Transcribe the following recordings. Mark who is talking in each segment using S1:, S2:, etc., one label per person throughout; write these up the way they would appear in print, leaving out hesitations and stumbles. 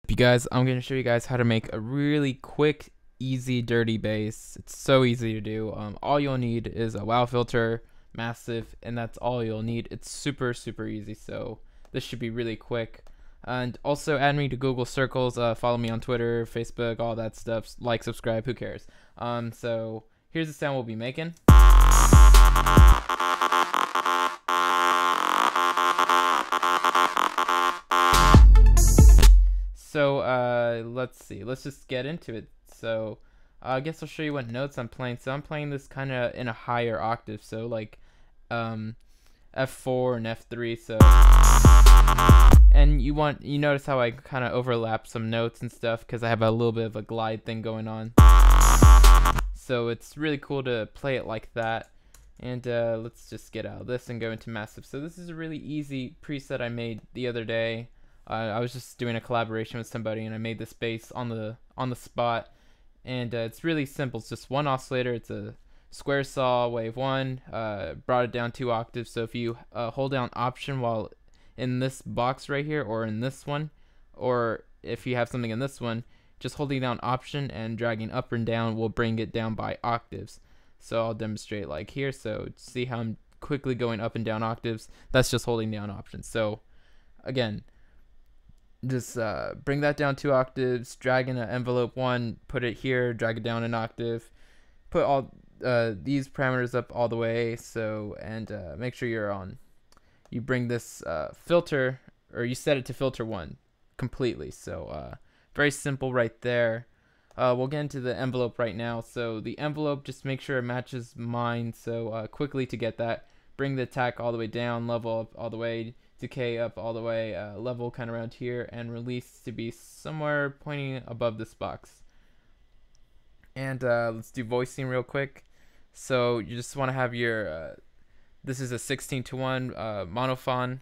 S1: You guys, I'm going to show you guys how to make a really quick, easy, dirty bass. It's so easy to do. All you'll need is a wow filter, massive, and that's all you'll need. It's super easy, so this should be really quick. And also add me to Google Circles, follow me on Twitter, Facebook, all that stuff. Like, subscribe, who cares? So here's the sound we'll be making. So let's see, let's just get into it. So I guess I'll show you what notes I'm playing. So I'm playing this kind of in a higher octave, so like F4 and F3. So, and you notice how I kind of overlap some notes and stuff because I have a little bit of a glide thing going on. So it's really cool to play it like that. And let's just get out of this and go into massive. So this is a really easy preset I made the other day. I was just doing a collaboration with somebody, and I made this bass on the spot, and it's really simple. It's just one oscillator. It's a square saw wave 1. Brought it down 2 octaves. So if you hold down Option while in this box right here, or in this one, or if you have something in this one, just holding down Option and dragging up and down will bring it down by octaves. So I'll demonstrate like here. So see how I'm quickly going up and down octaves. That's just holding down Option. So again, just bring that down 2 octaves, drag in an envelope 1, put it here, drag it down an octave, put all these parameters up all the way. So, and make sure you bring this filter, or you set it to filter 1 completely. So very simple right there. We'll get into the envelope right now. So the envelope, just make sure it matches mine. So quickly to get that, bring the attack all the way down, level up all the way, decay up all the way, level kind of around here, and release to be somewhere pointing above this box. And let's do voicing real quick. So you just want to have your this is a 16:1 monophone,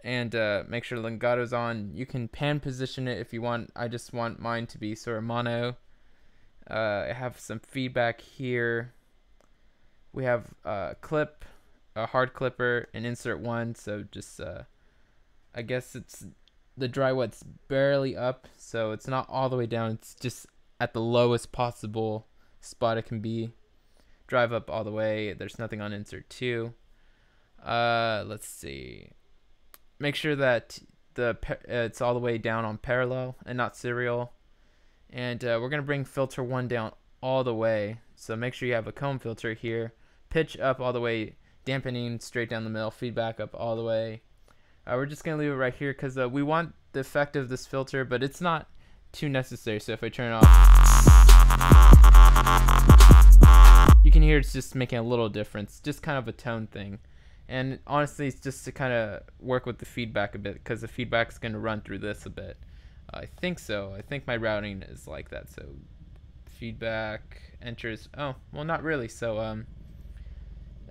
S1: and make sure legato's on. You can pan position it if you want. I just want mine to be sort of mono. I have some feedback here. We have clip, a hard clipper, and insert 1. So just I guess it's the dry wet's barely up, so it's not all the way down. It's just at the lowest possible spot it can be. Drive up all the way. There's nothing on insert 2. Let's see. Make sure that it's all the way down on parallel and not serial. And we're gonna bring filter 1 down all the way. So make sure you have a comb filter here. Pitch up all the way, dampening straight down the middle, feedback up all the way. We're just going to leave it right here because we want the effect of this filter, but it's not too necessary. So if I turn it off, you can hear it's just making a little difference, just kind of a tone thing. And honestly, it's just to kind of work with the feedback a bit, because the feedback is going to run through this a bit. I think so. I think my routing is like that. So feedback enters. Oh, well, not really. So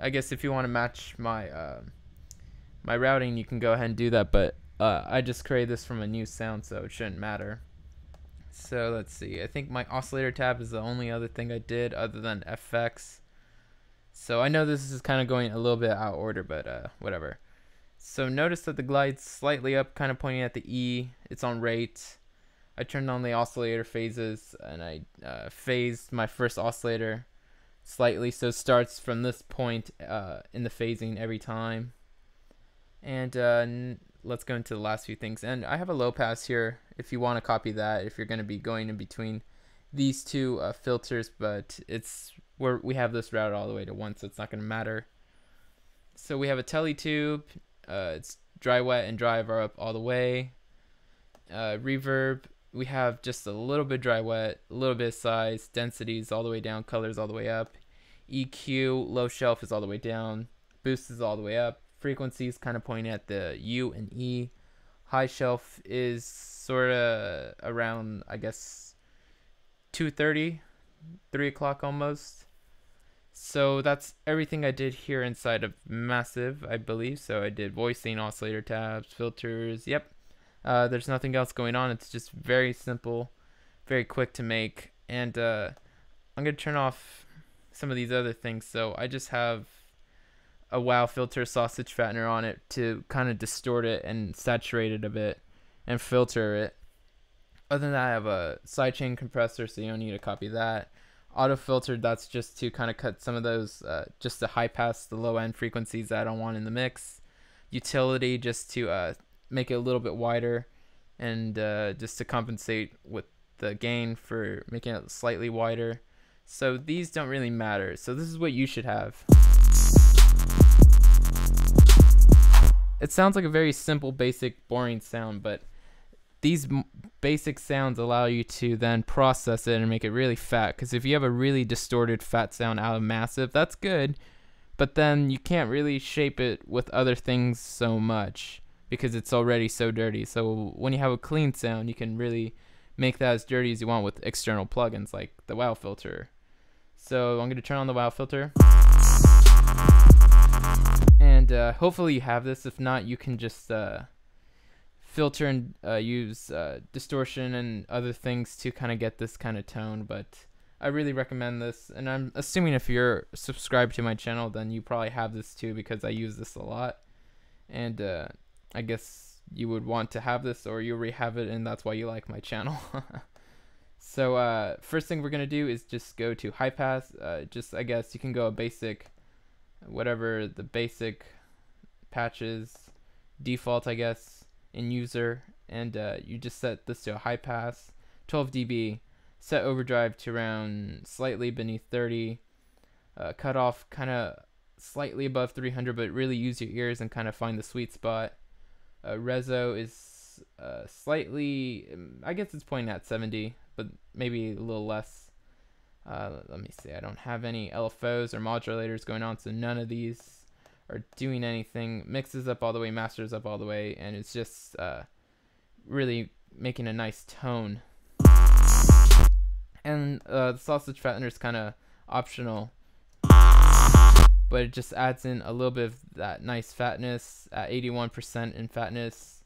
S1: I guess if you want to match my my routing, you can go ahead and do that, but I just created this from a new sound, so it shouldn't matter. So let's see, I think my oscillator tab is the only other thing I did other than FX. So I know this is kind of going a little bit out of order, but whatever. So notice that the glide's slightly up, kind of pointing at the E. It's on rate. I turned on the oscillator phases, and I phased my first oscillator slightly, so it starts from this point in the phasing every time. And let's go into the last few things. And I have a low pass here if you want to copy that, if you're going to be going in between these two filters, but it's where we have this routed all the way to 1, so it's not going to matter. So we have a tele tube. It's dry, wet, and drive are up all the way. Reverb, we have just a little bit dry, wet, a little bit of size, densities all the way down, colors all the way up. EQ, low shelf is all the way down, boost is all the way up. Frequencies kind of pointing at the U and E. High shelf is sort of around, I guess, 2:30, 3 o'clock almost. So that's everything I did here inside of Massive, I believe. So I did voicing, oscillator tabs, filters. Yep. There's nothing else going on. It's just very simple, very quick to make. And I'm going to turn off some of these other things. So I just have a wow filter sausage fattener on it to kind of distort it and saturate it a bit and filter it. Other than that, I have a sidechain compressor, so you don't need to copy that. Auto filter, that's just to kind of cut some of those, just to high pass the low end frequencies that I don't want in the mix. Utility, just to make it a little bit wider, and just to compensate with the gain for making it slightly wider. So these don't really matter. So this is what you should have. It sounds like a very simple, basic, boring sound, but these basic sounds allow you to then process it and make it really fat. Because if you have a really distorted fat sound out of massive, that's good, but then you can't really shape it with other things so much because it's already so dirty. So when you have a clean sound, you can really make that as dirty as you want with external plugins like the wow filter. So I'm going to turn on the wow filter, and hopefully you have this. If not, you can just filter and use distortion and other things to kind of get this kind of tone. But I really recommend this, and I'm assuming if you're subscribed to my channel, then you probably have this too, because I use this a lot. And I guess you would want to have this, or you already have it and that's why you like my channel. So first thing we're gonna do is just go to high pass. Just, I guess you can go a basic, whatever the basic patches default, I guess, in user, and you just set this to a high pass, 12 dB, set overdrive to around slightly beneath 30, cut off kind of slightly above 300, but really use your ears and kind of find the sweet spot. Reso is slightly, I guess it's pointing at 70, but maybe a little less. Let me see, I don't have any LFOs or modulators going on, so none of these are doing anything. Mixes up all the way, masters up all the way, and it's just really making a nice tone. And the sausage fattener is kind of optional, but it just adds in a little bit of that nice fatness at 81% in fatness,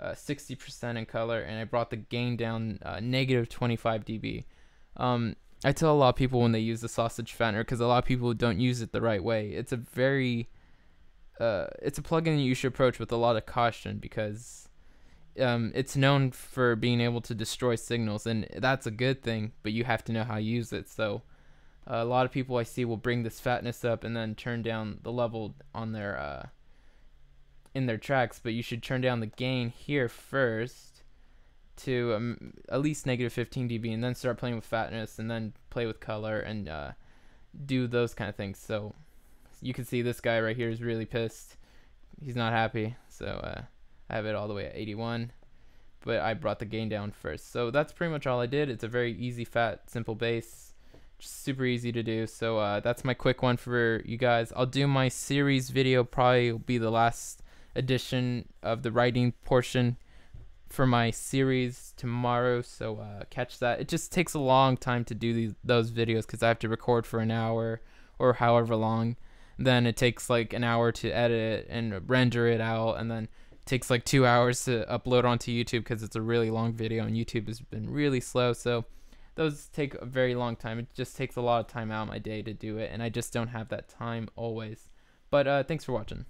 S1: 60% in color, and I brought the gain down negative 25 dB. I tell a lot of people when they use the sausage fattener, because a lot of people don't use it the right way. It's a very it's a plugin you should approach with a lot of caution, because it's known for being able to destroy signals, and that's a good thing, but you have to know how to use it. So a lot of people I see will bring this fatness up and then turn down the level on their in their tracks, but you should turn down the gain here first to at least negative 15 dB, and then start playing with fatness, and then play with color, and do those kind of things. So you can see this guy right here is really pissed. He's not happy. So I have it all the way at 81, but I brought the gain down first. So that's pretty much all I did. It's a very easy, fat, simple bass, just super easy to do. So that's my quick one for you guys. I'll do my series video, probably will be the last edition of the writing portion for my series tomorrow, so catch that. It just takes a long time to do those videos, because I have to record for an hour or however long. Then it takes like an hour to edit it and render it out, and then it takes like 2 hours to upload onto YouTube, because it's a really long video and YouTube has been really slow. So those take a very long time. It just takes a lot of time out of my day to do it, and I just don't have that time always. But thanks for watching.